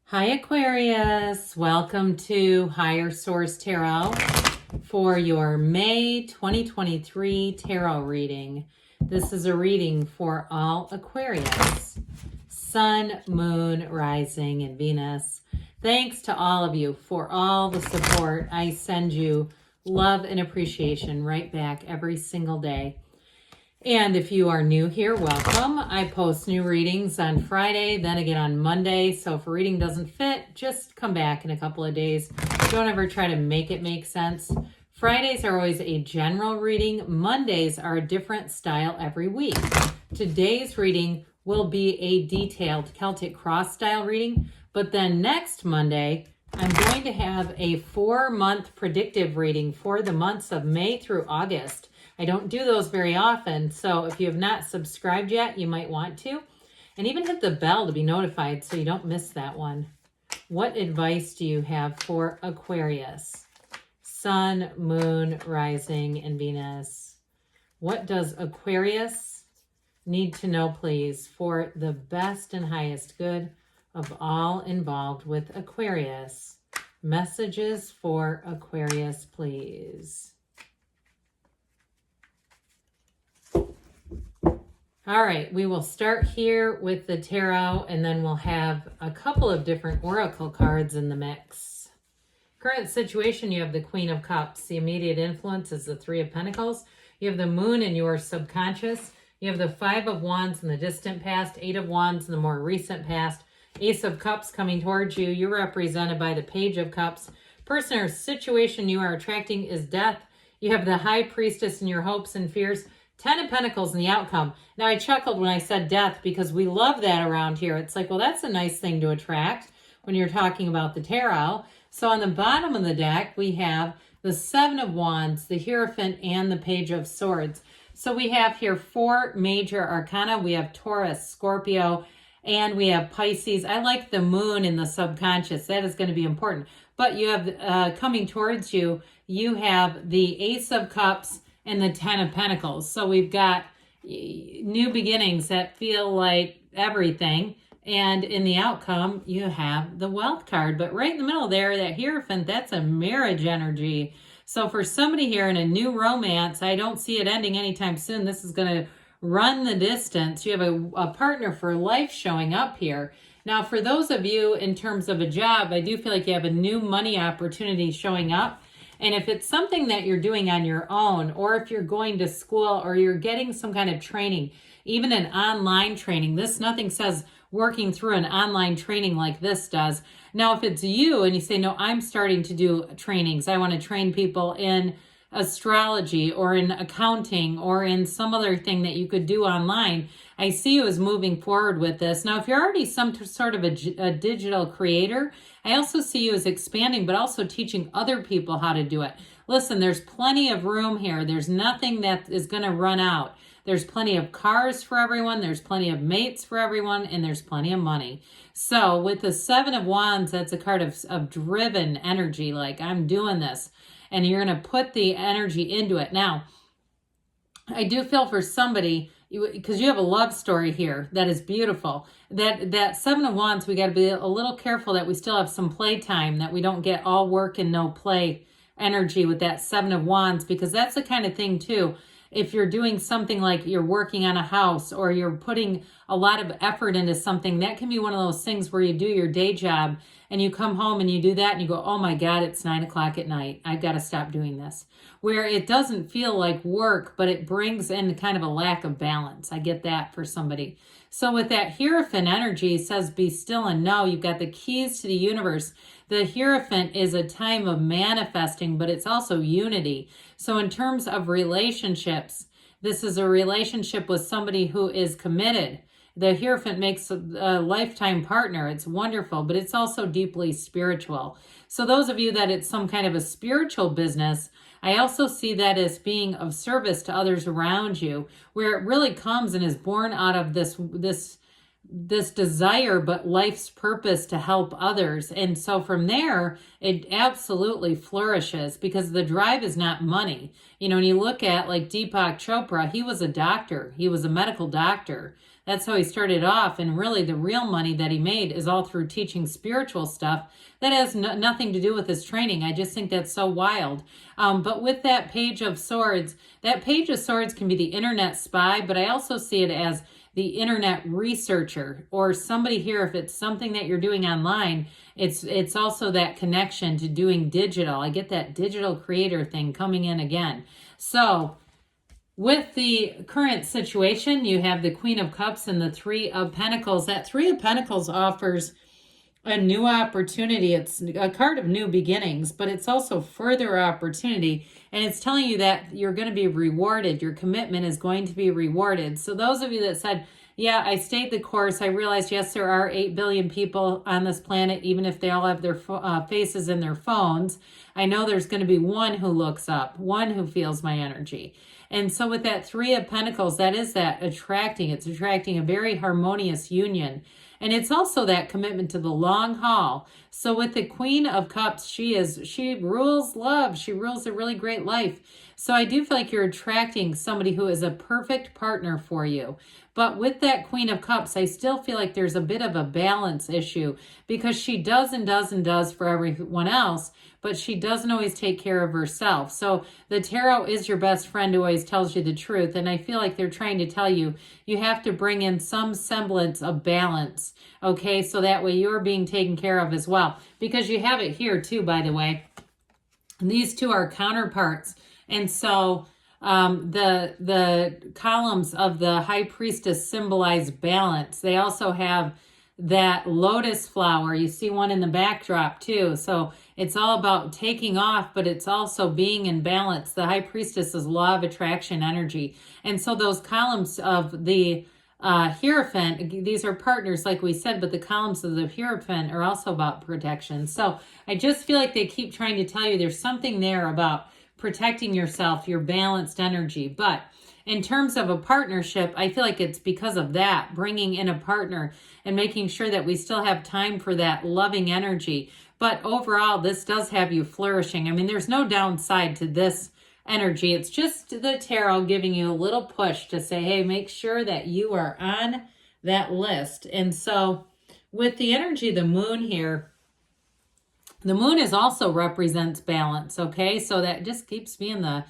Hi Aquarius, welcome to Higher Source Tarot for your May 2023 tarot reading. This is a reading for all Aquarius, Sun, Moon, Rising, and Venus. Thanks to all of you for all the support. I send you love and appreciation right back every single day. And if you are new here, welcome. I post new readings on Friday, then again on Monday. So if a reading doesn't fit, just come back in a couple of days. Don't ever try to make it make sense. Fridays are always a general reading. Mondays are a different style every week. Today's reading will be a detailed Celtic cross style reading. But then next Monday, I'm going to have a 4-month predictive reading for the months of May through August. I don't do those very often, so if you have not subscribed yet, you might want to. And even hit the bell to be notified so you don't miss that one. What advice do you have for Aquarius? Sun, Moon, Rising, and Venus. What does Aquarius need to know, please, for the best and highest good of all involved with Aquarius? Messages for Aquarius, please. All right, we will start here with the tarot, and then we'll have a couple of different oracle cards in the mix. Current situation, you have the Queen of Cups. The immediate influence is the Three of Pentacles. You have the Moon in your subconscious. You have the Five of Wands in the distant past, Eight of Wands in the more recent past, Ace of Cups coming towards you. You're represented by the Page of Cups. Person or situation you are attracting is Death. You have the High Priestess in your hopes and fears. 10 of Pentacles in the outcome. Now, I chuckled when I said Death because we love that around here. It's like, well, that's a nice thing to attract when you're talking about the tarot. So on the bottom of the deck, we have the Seven of Wands, the Hierophant, and the Page of Swords. So we have here 4 major arcana. We have Taurus, Scorpio, and we have Pisces. I like the Moon in the subconscious. That is going to be important. But you have, coming towards you, you have the Ace of Cups and the 10 of Pentacles. So we've got new beginnings that feel like everything. And in the outcome, you have the Wealth card. But right in the middle there, that Hierophant, that's a marriage energy. So for somebody here in a new romance, I don't see it ending anytime soon. This is going to run the distance. You have a partner for life showing up here. Now, for those of you in terms of a job, I do feel like you have a new money opportunity showing up. And if it's something that you're doing on your own, or if you're going to school or you're getting some kind of training, even an online training, nothing says working through an online training like this does. Now, if it's you and you say, no, I'm starting to do trainings, I want to train people in astrology or in accounting or in some other thing that you could do online, I see you as moving forward with this. Now, if you're already some sort of a digital creator, I also see you as expanding, but also teaching other people how to do it. Listen, there's plenty of room here. There's nothing that is going to run out. There's plenty of cars for everyone. There's plenty of mates for everyone, and there's plenty of money. So with the Seven of Wands, that's a card of driven energy, like I'm doing this. And you're going to put the energy into it. Now, I do feel for somebody, because you have a love story here that is beautiful. That Seven of Wands, we got to be a little careful that we still have some play time, that we don't get all work and no play energy with that Seven of Wands, because that's the kind of thing too. If you're doing something like you're working on a house or you're putting a lot of effort into something, that can be one of those things where you do your day job and you come home and you do that and you go, oh my God, it's 9 o'clock at night. I've got to stop doing this. Where it doesn't feel like work, but it brings in kind of a lack of balance. I get that for somebody. So with that Hierophant energy, it says be still and know. You've got the keys to the universe. The Hierophant is a time of manifesting, but it's also unity. So in terms of relationships, this is a relationship with somebody who is committed. The Hierophant makes a lifetime partner. It's wonderful, but it's also deeply spiritual. So those of you that it's some kind of a spiritual business, I also see that as being of service to others around you, where it really comes and is born out of this desire, but life's purpose to help others. And so from there, it absolutely flourishes because the drive is not money. You know, when you look at like Deepak Chopra, he was a doctor. He was a medical doctor. That's how he started off. And really the real money that he made is all through teaching spiritual stuff that has nothing to do with his training. I just think that's so wild. But with that Page of Swords, that Page of Swords can be the internet spy, but I also see it as the internet researcher, or somebody here, if it's something that you're doing online, it's also that connection to doing digital. I get that digital creator thing coming in again. So with the current situation, you have the Queen of Cups and the Three of Pentacles. That Three of Pentacles offers a new opportunity. It's a card of new beginnings, but it's also further opportunity. And it's telling you that you're going to be rewarded. Your commitment is going to be rewarded. So those of you that said, yeah, I stayed the course. I realized, yes, there are 8 billion people on this planet, even if they all have their faces in their phones. I know there's going to be one who looks up, one who feels my energy. And so with that Three of Pentacles, that is that attracting. It's attracting a very harmonious union. And it's also that commitment to the long haul. So with the Queen of Cups, she rules love. She rules a really great life. So I do feel like you're attracting somebody who is a perfect partner for you. But with that Queen of Cups, I still feel like there's a bit of a balance issue, because she does and does and does for everyone else, but she doesn't always take care of herself. So the tarot is your best friend who always tells you the truth. And I feel like they're trying to tell you, you have to bring in some semblance of balance. Okay, so that way you're being taken care of as well. Because you have it here too, by the way. These two are counterparts. And so the columns of the High Priestess symbolize balance. They also have that lotus flower. You see one in the backdrop too. So it's all about taking off, but it's also being in balance. The High Priestess is law of attraction energy. And so those columns of the Hierophant, these are partners like we said, but the columns of the Hierophant are also about protection. So I just feel like they keep trying to tell you there's something there about protecting yourself, your balanced energy. But in terms of a partnership, I feel like it's because of that, bringing in a partner and making sure that we still have time for that loving energy. But overall, this does have you flourishing. I mean, there's no downside to this energy. It's just the tarot giving you a little push to say, hey, make sure that you are on that list. And so with the energy of the moon here, the moon is also represents balance, okay? So that just keeps being the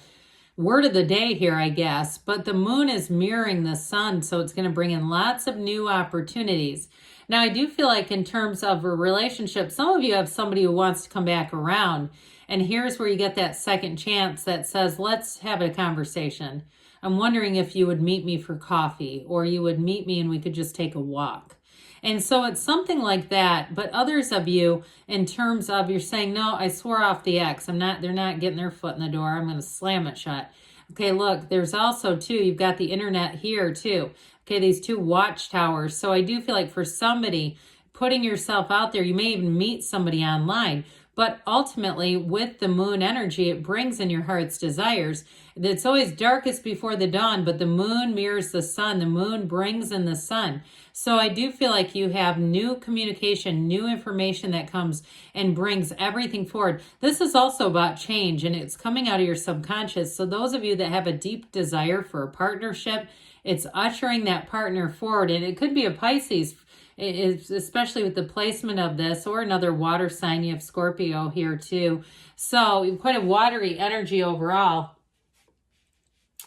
word of the day here, I guess. But the moon is mirroring the sun, so it's going to bring in lots of new opportunities. Now, I do feel like in terms of a relationship, some of you have somebody who wants to come back around. And here's where you get that second chance that says, let's have a conversation. I'm wondering if you would meet me for coffee, or you would meet me and we could just take a walk. And so it's something like that. But others of you, in terms of you're saying, no, I swore off the ex. They're not getting their foot in the door. I'm going to slam it shut. Okay, look, there's also too, you've got the internet here too. Okay, these two watchtowers. So I do feel like for somebody putting yourself out there, you may even meet somebody online. But ultimately, with the moon energy, it brings in your heart's desires. It's always darkest before the dawn, but the moon mirrors the sun. The moon brings in the sun. So I do feel like you have new communication, new information that comes and brings everything forward. This is also about change, and it's coming out of your subconscious. So those of you that have a deep desire for a partnership, it's ushering that partner forward. And it could be a Pisces, especially with the placement of this, or another water sign. You have Scorpio here too. So quite a watery energy overall.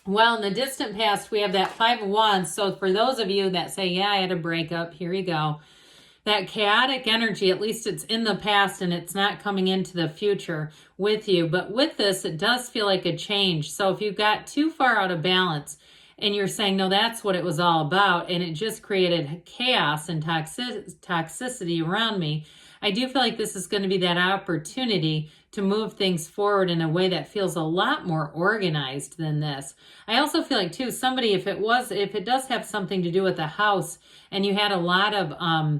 Well, in the distant past, we have that Five of Wands. So for those of you that say, yeah, I had a breakup, here you go. That chaotic energy, at least it's in the past and it's not coming into the future with you. But with this, it does feel like a change. So if you got too far out of balance, and you're saying, no, that's what it was all about, and it just created chaos and toxicity around me, I do feel like this is going to be that opportunity to move things forward in a way that feels a lot more organized than this. I also feel like, too, somebody, if it does have something to do with a house, and you had a lot of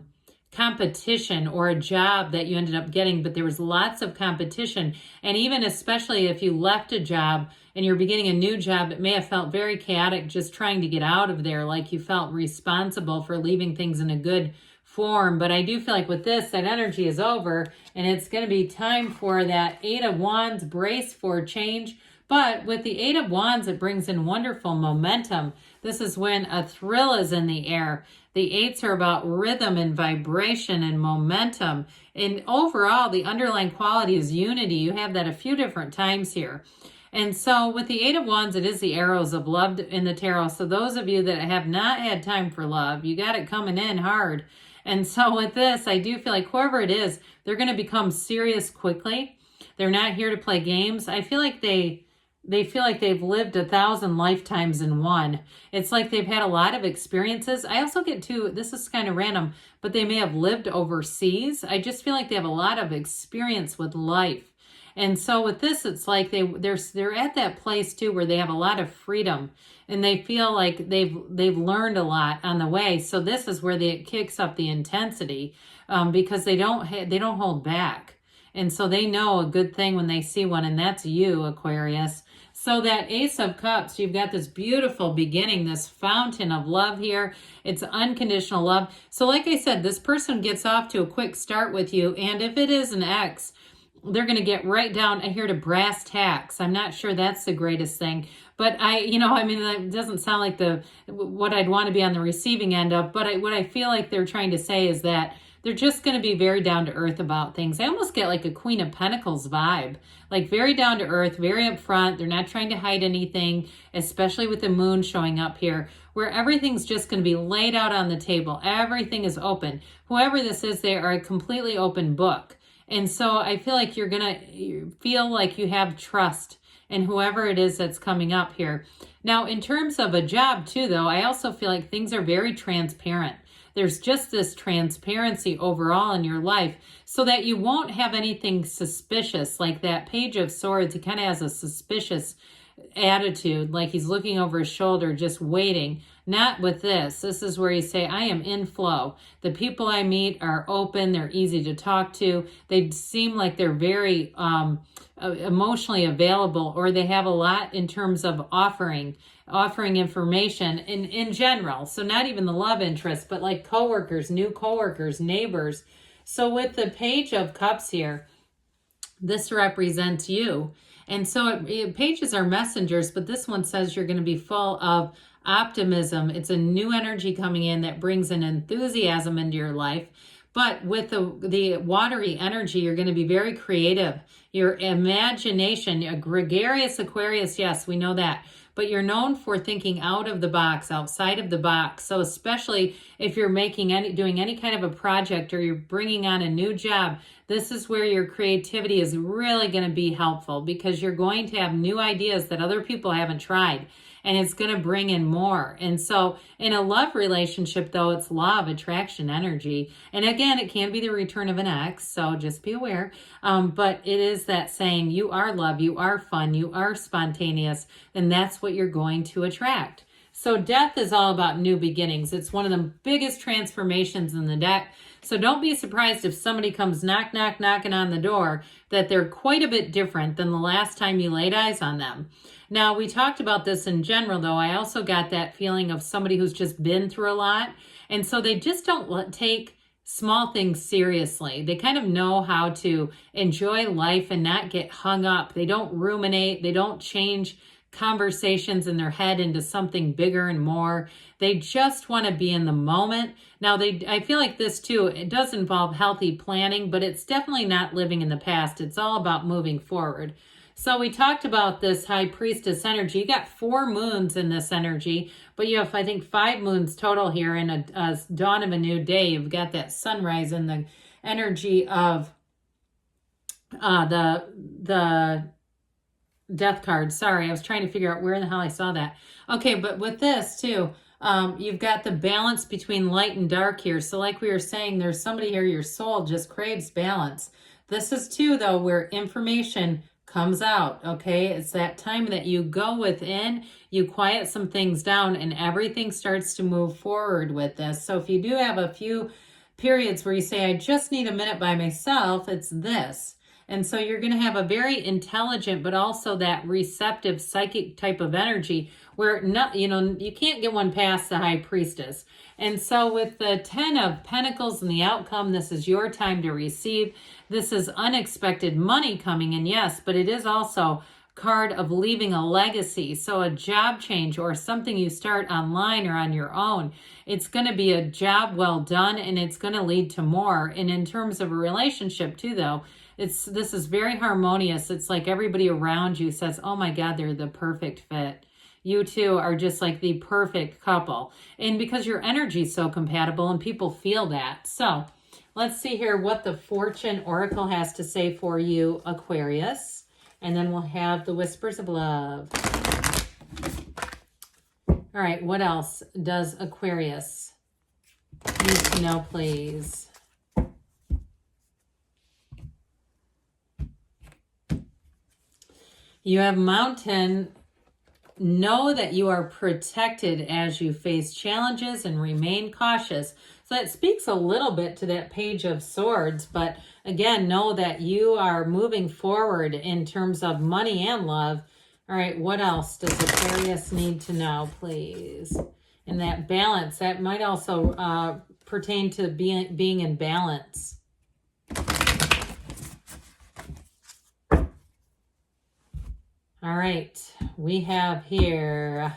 competition or a job that you ended up getting, but there was lots of competition, and even especially if you left a job and you're beginning a new job, it may have felt very chaotic just trying to get out of there, like you felt responsible for leaving things in a good form. But I do feel like with this, that energy is over, and it's going to be time for that Eight of Wands, brace for change. But with the Eight of Wands, it brings in wonderful momentum. This is when a thrill is in the air. The 8s are about rhythm and vibration and momentum. And overall, the underlying quality is unity. You have that a few different times here. And so with the 8 of Wands, it is the arrows of love in the tarot. So those of you that have not had time for love, you got it coming in hard. And so with this, I do feel like whoever it is, they're going to become serious quickly. They're not here to play games. I feel like they feel like they've lived 1,000 lifetimes in one. It's like they've had a lot of experiences. I also get to, this is kind of random, but they may have lived overseas. I just feel like they have a lot of experience with life. And so with this, it's like they're at that place too where they have a lot of freedom and they feel like they've learned a lot on the way. So this is where it kicks up the intensity because they don't hold back. And so they know a good thing when they see one, and that's you, Aquarius. So that Ace of Cups, you've got this beautiful beginning, this fountain of love here. It's unconditional love. So like I said, this person gets off to a quick start with you. And if it is an ex, they're going to get right down here to brass tacks. I'm not sure that's the greatest thing. But it doesn't sound like what I'd want to be on the receiving end of. But what I feel like they're trying to say is that they're just going to be very down to earth about things. I almost get like a Queen of Pentacles vibe, like very down to earth, very upfront. They're not trying to hide anything, especially with the moon showing up here, where everything's just going to be laid out on the table. Everything is open. Whoever this is, they are a completely open book. And so I feel like you're going to feel like you have trust in whoever it is that's coming up here. Now, in terms of a job too, though, I also feel like things are very transparent. There's just this transparency overall in your life so that you won't have anything suspicious. Like that Page of Swords, he kind of has a suspicious attitude, like he's looking over his shoulder, just waiting. Not with this. This is where you say, I am in flow. The people I meet are open. They're easy to talk to. They seem like they're very emotionally available, or they have a lot in terms of offering information in general. So not even the love interest, but like coworkers, new coworkers, neighbors. So with the Page of Cups here, this represents you. And so pages are messengers, but this one says you're going to be full of optimism. It's a new energy coming in that brings an enthusiasm into your life. But with the watery energy, you're going to be very creative. Your imagination, a gregarious Aquarius, yes, we know that. But you're known for thinking out of the box, outside of the box. So especially if you're doing any kind of a project or you're bringing on a new job, this is where your creativity is really going to be helpful because you're going to have new ideas that other people haven't tried. And it's going to bring in more. And so in a love relationship, though, it's law of attraction energy. And again, it can be the return of an ex, so just be aware. But it is that saying, you are love, you are fun, you are spontaneous, and that's what you're going to attract. So death is all about new beginnings. It's one of the biggest transformations in the deck. So don't be surprised if somebody comes knocking on the door, that they're quite a bit different than the last time you laid eyes on them. Now, we talked about this in general, though. I also got that feeling of somebody who's just been through a lot. And so they just don't take small things seriously. They kind of know how to enjoy life and not get hung up. They don't ruminate. They don't change conversations in their head into something bigger and more. They just want to be in the moment. Now, I feel like this too, it does involve healthy planning, but it's definitely not living in the past. It's all about moving forward. So we talked about this High Priestess energy. You got 4 moons in this energy, but you have, I think, 5 moons total here in a dawn of a new day. You've got that sunrise and the energy of the Death card. Sorry, I was trying to figure out where in the hell I saw that. Okay, but with this too, you've got the balance between light and dark here. So like we were saying, there's somebody here, your soul just craves balance. This is too, though, where information comes out, okay? It's that time that you go within, you quiet some things down, and everything starts to move forward with this. So if you do have a few periods where you say, I just need a minute by myself, it's this. And so you're going to have a very intelligent, but also that receptive psychic type of energy where you can't get one past the High Priestess. And so with the 10 of Pentacles and the outcome, this is your time to receive. This is unexpected money coming in, yes, but it is also card of leaving a legacy. So a job change or something you start online or on your own. It's going to be a job well done, and it's going to lead to more. And in terms of a relationship too, though, this is very harmonious. It's like everybody around you says, oh my God, they're the perfect fit. You two are just like the perfect couple. And because your energy is so compatible and people feel that. So let's see here what the Fortune Oracle has to say for you, Aquarius. And then we'll have the Whispers of Love. All right, what else does Aquarius need to know, please? You have Mountain. Know that you are protected as you face challenges and remain cautious. So that speaks a little bit to that Page of Swords, but again, know that you are moving forward in terms of money and love. All right, what else does Aquarius need to know, please? And that balance, that might also pertain to being in balance. All right, we have here,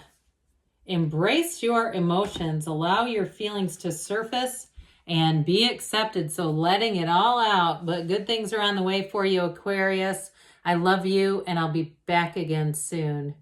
embrace your emotions, allow your feelings to surface and be accepted. So letting it all out, but good things are on the way for you, Aquarius. I love you, and I'll be back again soon.